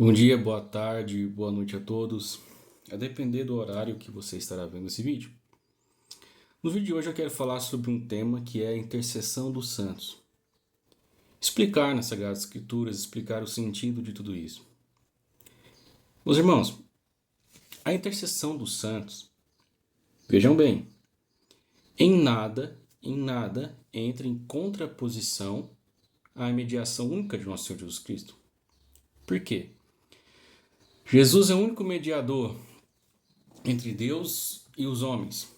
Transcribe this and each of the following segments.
Bom dia, boa tarde, boa noite a todos. A depender do horário que você estará vendo esse vídeo. No vídeo de hoje eu quero falar sobre um tema que é a intercessão dos santos. Explicar nas Sagradas Escrituras, explicar o sentido de tudo isso. Meus irmãos, a intercessão dos santos, vejam bem, em nada entra em contraposição à mediação única de nosso Senhor Jesus Cristo. Por quê? Jesus é o único mediador entre Deus e os homens.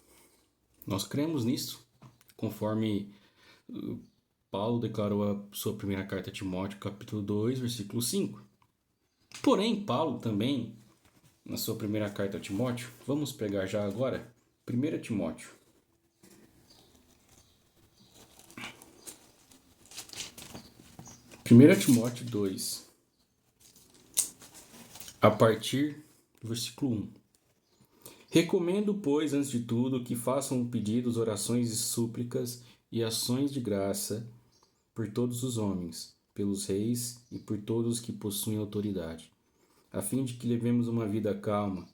Nós cremos nisso, conforme Paulo declarou a sua primeira carta a Timóteo, capítulo 2, versículo 5. Porém, Paulo também, na sua primeira carta a Timóteo, vamos pegar já agora, 1 Timóteo. 1 Timóteo 2, a partir do versículo 1. Recomendo, pois, antes de tudo, que façam pedidos, orações e súplicas e ações de graça por todos os homens, pelos reis e por todos que possuem autoridade, a fim de que levemos uma vida calma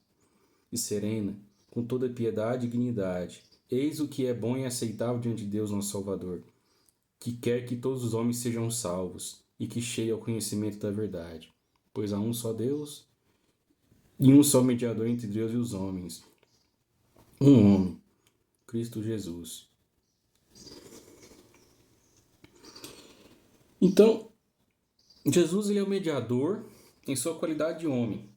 e serena, com toda piedade e dignidade. Eis o que é bom e aceitável diante de Deus nosso Salvador, que quer que todos os homens sejam salvos e que cheguem ao conhecimento da verdade. Pois há um só Deus e um só mediador entre Deus e os homens, um homem, Cristo Jesus. Então, Jesus ele é o mediador em sua qualidade de homem,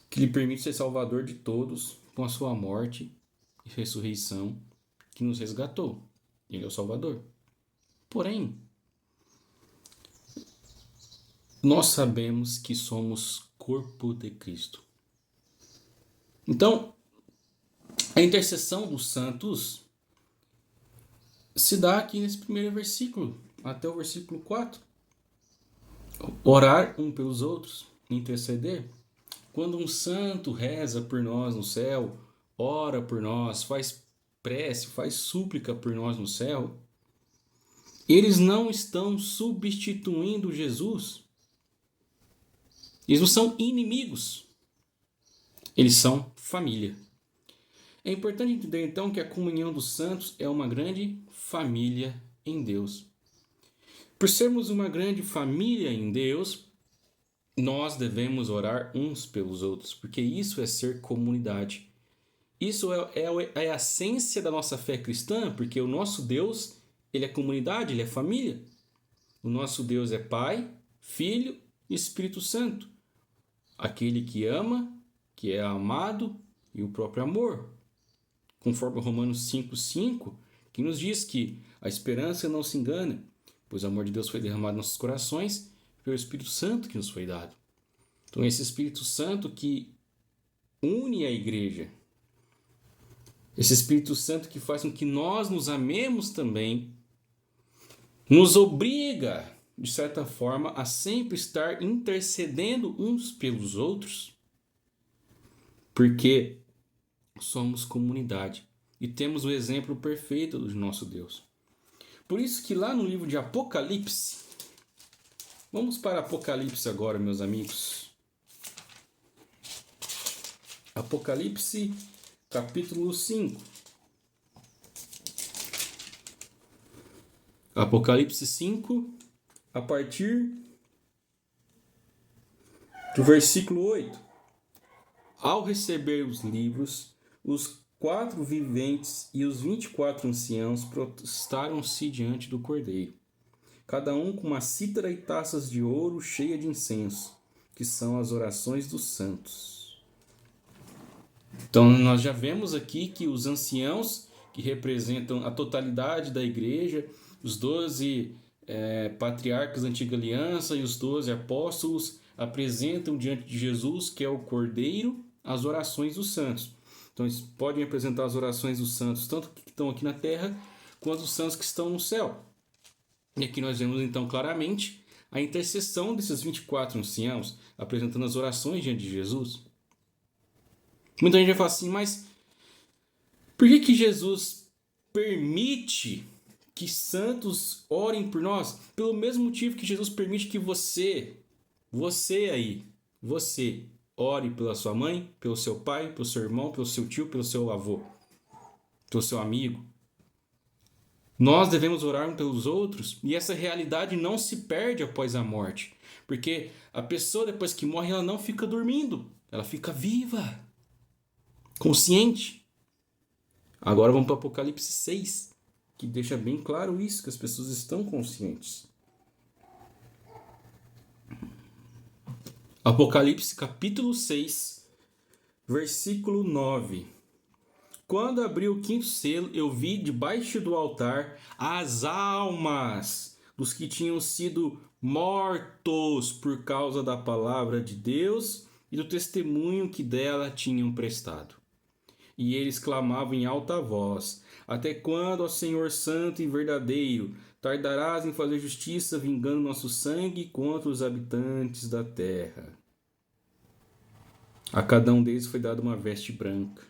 que lhe permite ser salvador de todos com a sua morte e ressurreição, que nos resgatou. Ele é o Salvador. Porém, nós sabemos que somos corpo de Cristo. Então, a intercessão dos santos se dá aqui nesse primeiro versículo, até o versículo 4. Orar um pelos outros, interceder. Quando um santo reza por nós no céu, ora por nós, faz prece, faz súplica por nós no céu, eles não estão substituindo Jesus. Eles não são inimigos. Eles são família. É importante entender então que a comunhão dos santos é uma grande família em Deus. Por sermos uma grande família em Deus, nós devemos orar uns pelos outros, porque isso é ser comunidade. Isso é a essência da nossa fé cristã, porque o nosso Deus, ele é comunidade, ele é família. O nosso Deus é Pai, Filho e Espírito Santo. Aquele que ama, que é amado e o próprio amor. Conforme Romanos 5,5, que nos diz que a esperança não se engana, pois o amor de Deus foi derramado em nossos corações pelo Espírito Santo que nos foi dado. Então, esse Espírito Santo que une a igreja, esse Espírito Santo que faz com que nós nos amemos também, nos obriga, de certa forma, a sempre estar intercedendo uns pelos outros, porque somos comunidade e temos o exemplo perfeito do nosso Deus. Por isso que lá no livro de Apocalipse, vamos para Apocalipse agora, meus amigos. Apocalipse, capítulo 5. Apocalipse 5, a partir do versículo 8. Ao receber os livros, os 4 viventes e os 24 anciãos prostraram-se diante do Cordeiro, cada um com uma cítara e taças de ouro cheia de incenso, que são as orações dos santos. Então nós já vemos aqui que os anciãos, que representam a totalidade da igreja, os 12 patriarcas da antiga aliança e os 12 apóstolos, apresentam diante de Jesus, que é o Cordeiro, as orações dos santos. Então eles podem apresentar as orações dos santos, tanto que estão aqui na terra, quanto os santos que estão no céu. E aqui nós vemos então claramente a intercessão desses 24 anciãos, apresentando as orações diante de Jesus. Muita gente vai falar assim, mas por que Jesus permite que santos orem por nós? Pelo mesmo motivo que Jesus permite que você aí, você ore pela sua mãe, pelo seu pai, pelo seu irmão, pelo seu tio, pelo seu avô, pelo seu amigo. Nós devemos orar uns pelos outros e essa realidade não se perde após a morte. Porque a pessoa, depois que morre, ela não fica dormindo, ela fica viva, consciente. Agora vamos para Apocalipse 6, que deixa bem claro isso, que as pessoas estão conscientes. Apocalipse capítulo 6, versículo 9. Quando abriu o quinto selo, eu vi debaixo do altar as almas dos que tinham sido mortos por causa da palavra de Deus e do testemunho que dela tinham prestado. E eles clamavam em alta voz: até quando, ó Senhor Santo e verdadeiro, tardarás em fazer justiça, vingando nosso sangue contra os habitantes da terra? A cada um deles foi dada uma veste branca.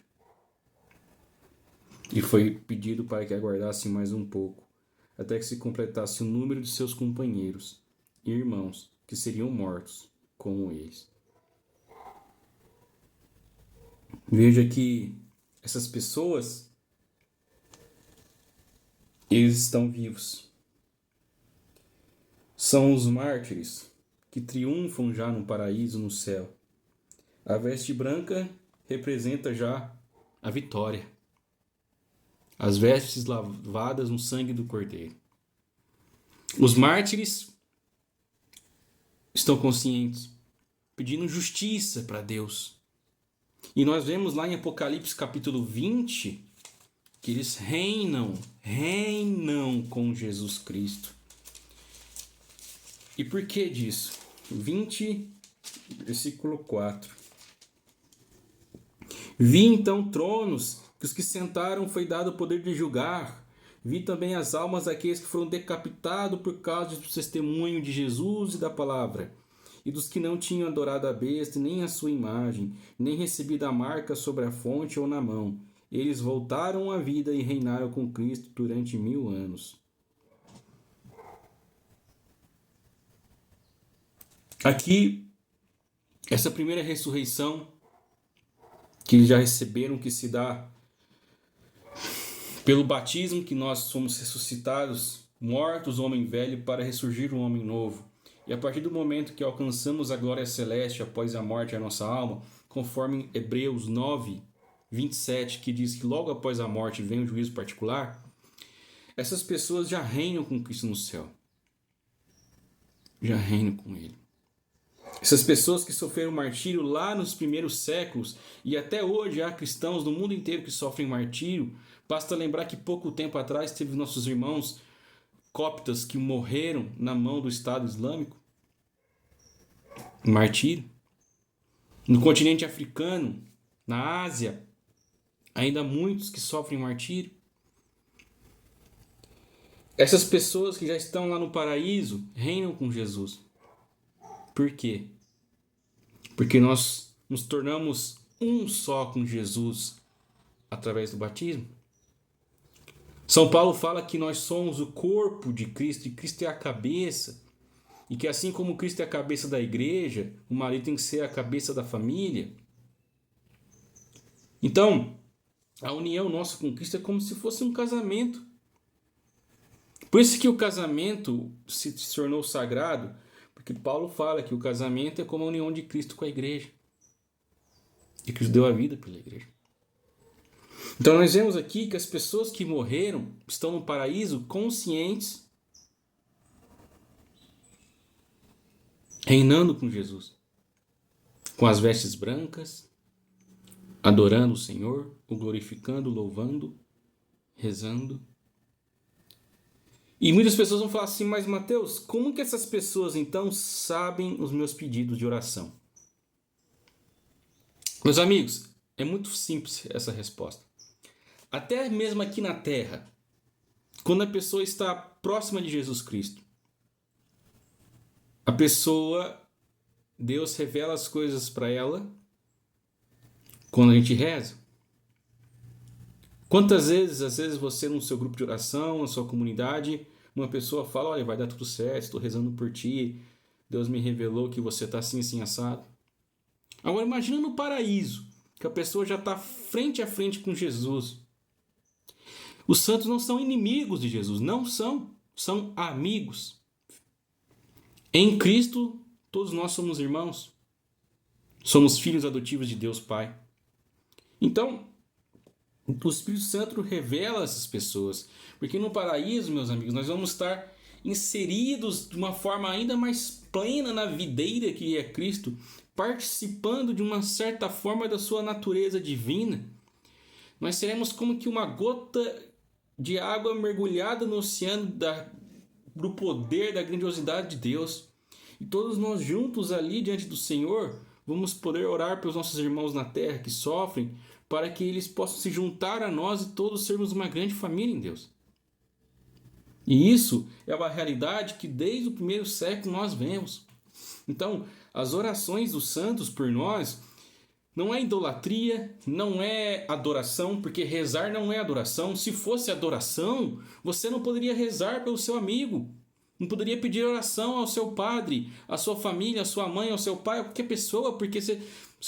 E foi pedido para que aguardassem mais um pouco, até que se completasse o número de seus companheiros e irmãos, que seriam mortos como eles. Veja que essas pessoas, eles estão vivos. São os mártires que triunfam já no paraíso, no céu. A veste branca representa já a vitória. As vestes lavadas no sangue do Cordeiro. Os mártires estão conscientes, pedindo justiça para Deus. E nós vemos lá em Apocalipse capítulo 20, que eles reinam com Jesus Cristo. E por que disso? 20, versículo 4. Vi então tronos, que os que sentaram foi dado o poder de julgar. Vi também as almas daqueles que foram decapitados por causa do testemunho de Jesus e da palavra, e dos que não tinham adorado a besta, nem a sua imagem, nem recebido a marca sobre a fronte ou na mão. Eles voltaram à vida e reinaram com Cristo durante 1000 anos. Aqui, essa primeira ressurreição que eles já receberam, que se dá pelo batismo, que nós somos ressuscitados, mortos, o homem velho, para ressurgir um homem novo. E a partir do momento que alcançamos a glória celeste após a morte da nossa alma, conforme Hebreus 9, 27, que diz que logo após a morte vem o juízo particular, essas pessoas já reinam com Cristo no céu. Já reinam com Ele. Essas pessoas que sofreram martírio lá nos primeiros séculos, e até hoje há cristãos no mundo inteiro que sofrem martírio. Basta lembrar que pouco tempo atrás teve nossos irmãos coptas que morreram na mão do Estado Islâmico. Martírio. No continente africano, na Ásia, ainda há muitos que sofrem martírio. Essas pessoas que já estão lá no paraíso reinam com Jesus. Por quê? Porque nós nos tornamos um só com Jesus através do batismo. São Paulo fala que nós somos o corpo de Cristo e Cristo é a cabeça. E que assim como Cristo é a cabeça da igreja, o marido tem que ser a cabeça da família. Então, a união nossa com Cristo é como se fosse um casamento. Por isso que o casamento se tornou sagrado, porque Paulo fala que o casamento é como a união de Cristo com a igreja. E Cristo deu a vida pela igreja. Então nós vemos aqui que as pessoas que morreram estão no paraíso conscientes, reinando com Jesus, com as vestes brancas, adorando o Senhor, o glorificando, louvando, rezando. E muitas pessoas vão falar assim: mas Mateus, como que essas pessoas então sabem os meus pedidos de oração? Meus amigos, é muito simples essa resposta. Até mesmo aqui na Terra, quando a pessoa está próxima de Jesus Cristo, a pessoa, Deus revela as coisas para ela quando a gente reza. Quantas vezes, às vezes você no seu grupo de oração, na sua comunidade, uma pessoa fala: olha, vai dar tudo certo, estou rezando por ti, Deus me revelou que você está assim, assim, assado. Agora imagina no paraíso, que a pessoa já está frente a frente com Jesus. Os santos não são inimigos de Jesus, não são, são amigos. Em Cristo, todos nós somos irmãos. Somos filhos adotivos de Deus Pai. Então, o Espírito Santo revela essas pessoas. Porque no paraíso, meus amigos, nós vamos estar inseridos de uma forma ainda mais plena na videira que é Cristo, participando de uma certa forma da sua natureza divina. Nós seremos como que uma gota de água mergulhada no oceano do poder, da grandiosidade de Deus. E todos nós juntos ali diante do Senhor vamos poder orar pelos nossos irmãos na terra que sofrem, para que eles possam se juntar a nós e todos sermos uma grande família em Deus. E isso é uma realidade que desde o primeiro século nós vemos. Então, as orações dos santos por nós não é idolatria, não é adoração, porque rezar não é adoração. Se fosse adoração, você não poderia rezar pelo seu amigo, não poderia pedir oração ao seu padre, à sua família, à sua mãe, ao seu pai, a qualquer pessoa, porque se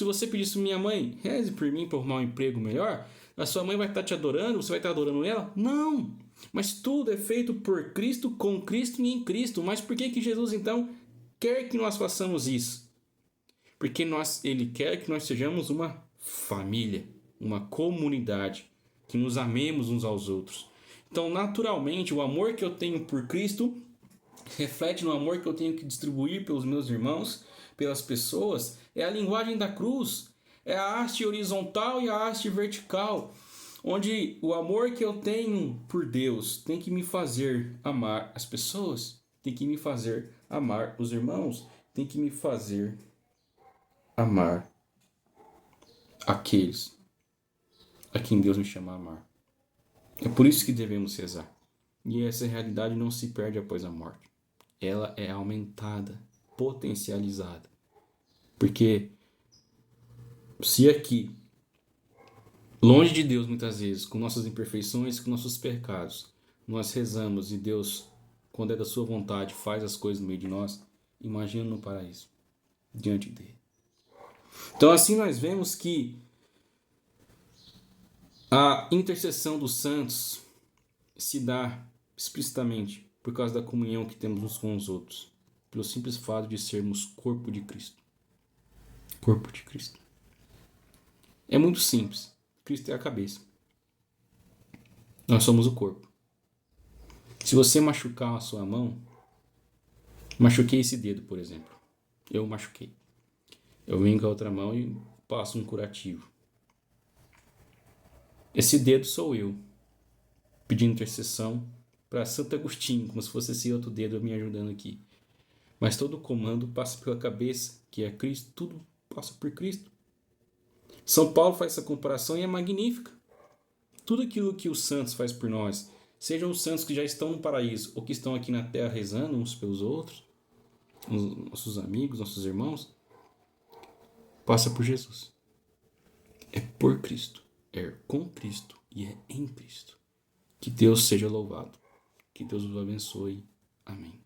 você pedisse minha mãe, reze por mim para arrumar um emprego melhor, a sua mãe vai estar te adorando, você vai estar adorando ela? Não! Mas tudo é feito por Cristo, com Cristo e em Cristo. Mas por que Jesus então quer que nós façamos isso? Porque Ele quer que nós sejamos uma família, uma comunidade, que nos amemos uns aos outros. Então, naturalmente, o amor que eu tenho por Cristo reflete no amor que eu tenho que distribuir pelos meus irmãos, pelas pessoas. É a linguagem da cruz, é a haste horizontal e a haste vertical, onde o amor que eu tenho por Deus tem que me fazer amar as pessoas, tem que me fazer amar os irmãos, tem que me fazer amar aqueles a quem Deus me chama a amar. É por isso que devemos rezar. E essa realidade não se perde após a morte. Ela é aumentada, potencializada. Porque se aqui, longe de Deus muitas vezes, com nossas imperfeições, com nossos pecados, nós rezamos e Deus, quando é da sua vontade, faz as coisas no meio de nós, imagina no paraíso, diante dele. Então assim nós vemos que a intercessão dos santos se dá explicitamente por causa da comunhão que temos uns com os outros, pelo simples fato de sermos corpo de Cristo. Corpo de Cristo. É muito simples. Cristo é a cabeça. Nós somos o corpo. Se você machucar a sua mão, machuquei esse dedo, por exemplo. Eu machuquei. Eu venho com a outra mão e passo um curativo. Esse dedo sou eu, pedindo intercessão para Santo Agostinho, como se fosse esse outro dedo me ajudando aqui. Mas todo o comando passa pela cabeça, que é Cristo, tudo passa por Cristo. São Paulo faz essa comparação e é magnífica. Tudo aquilo que os santos fazem por nós, sejam os santos que já estão no paraíso ou que estão aqui na terra rezando uns pelos outros, nossos amigos, nossos irmãos, passa por Jesus. É por Cristo, é com Cristo e é em Cristo. Que Deus seja louvado. Que Deus os abençoe. Amém.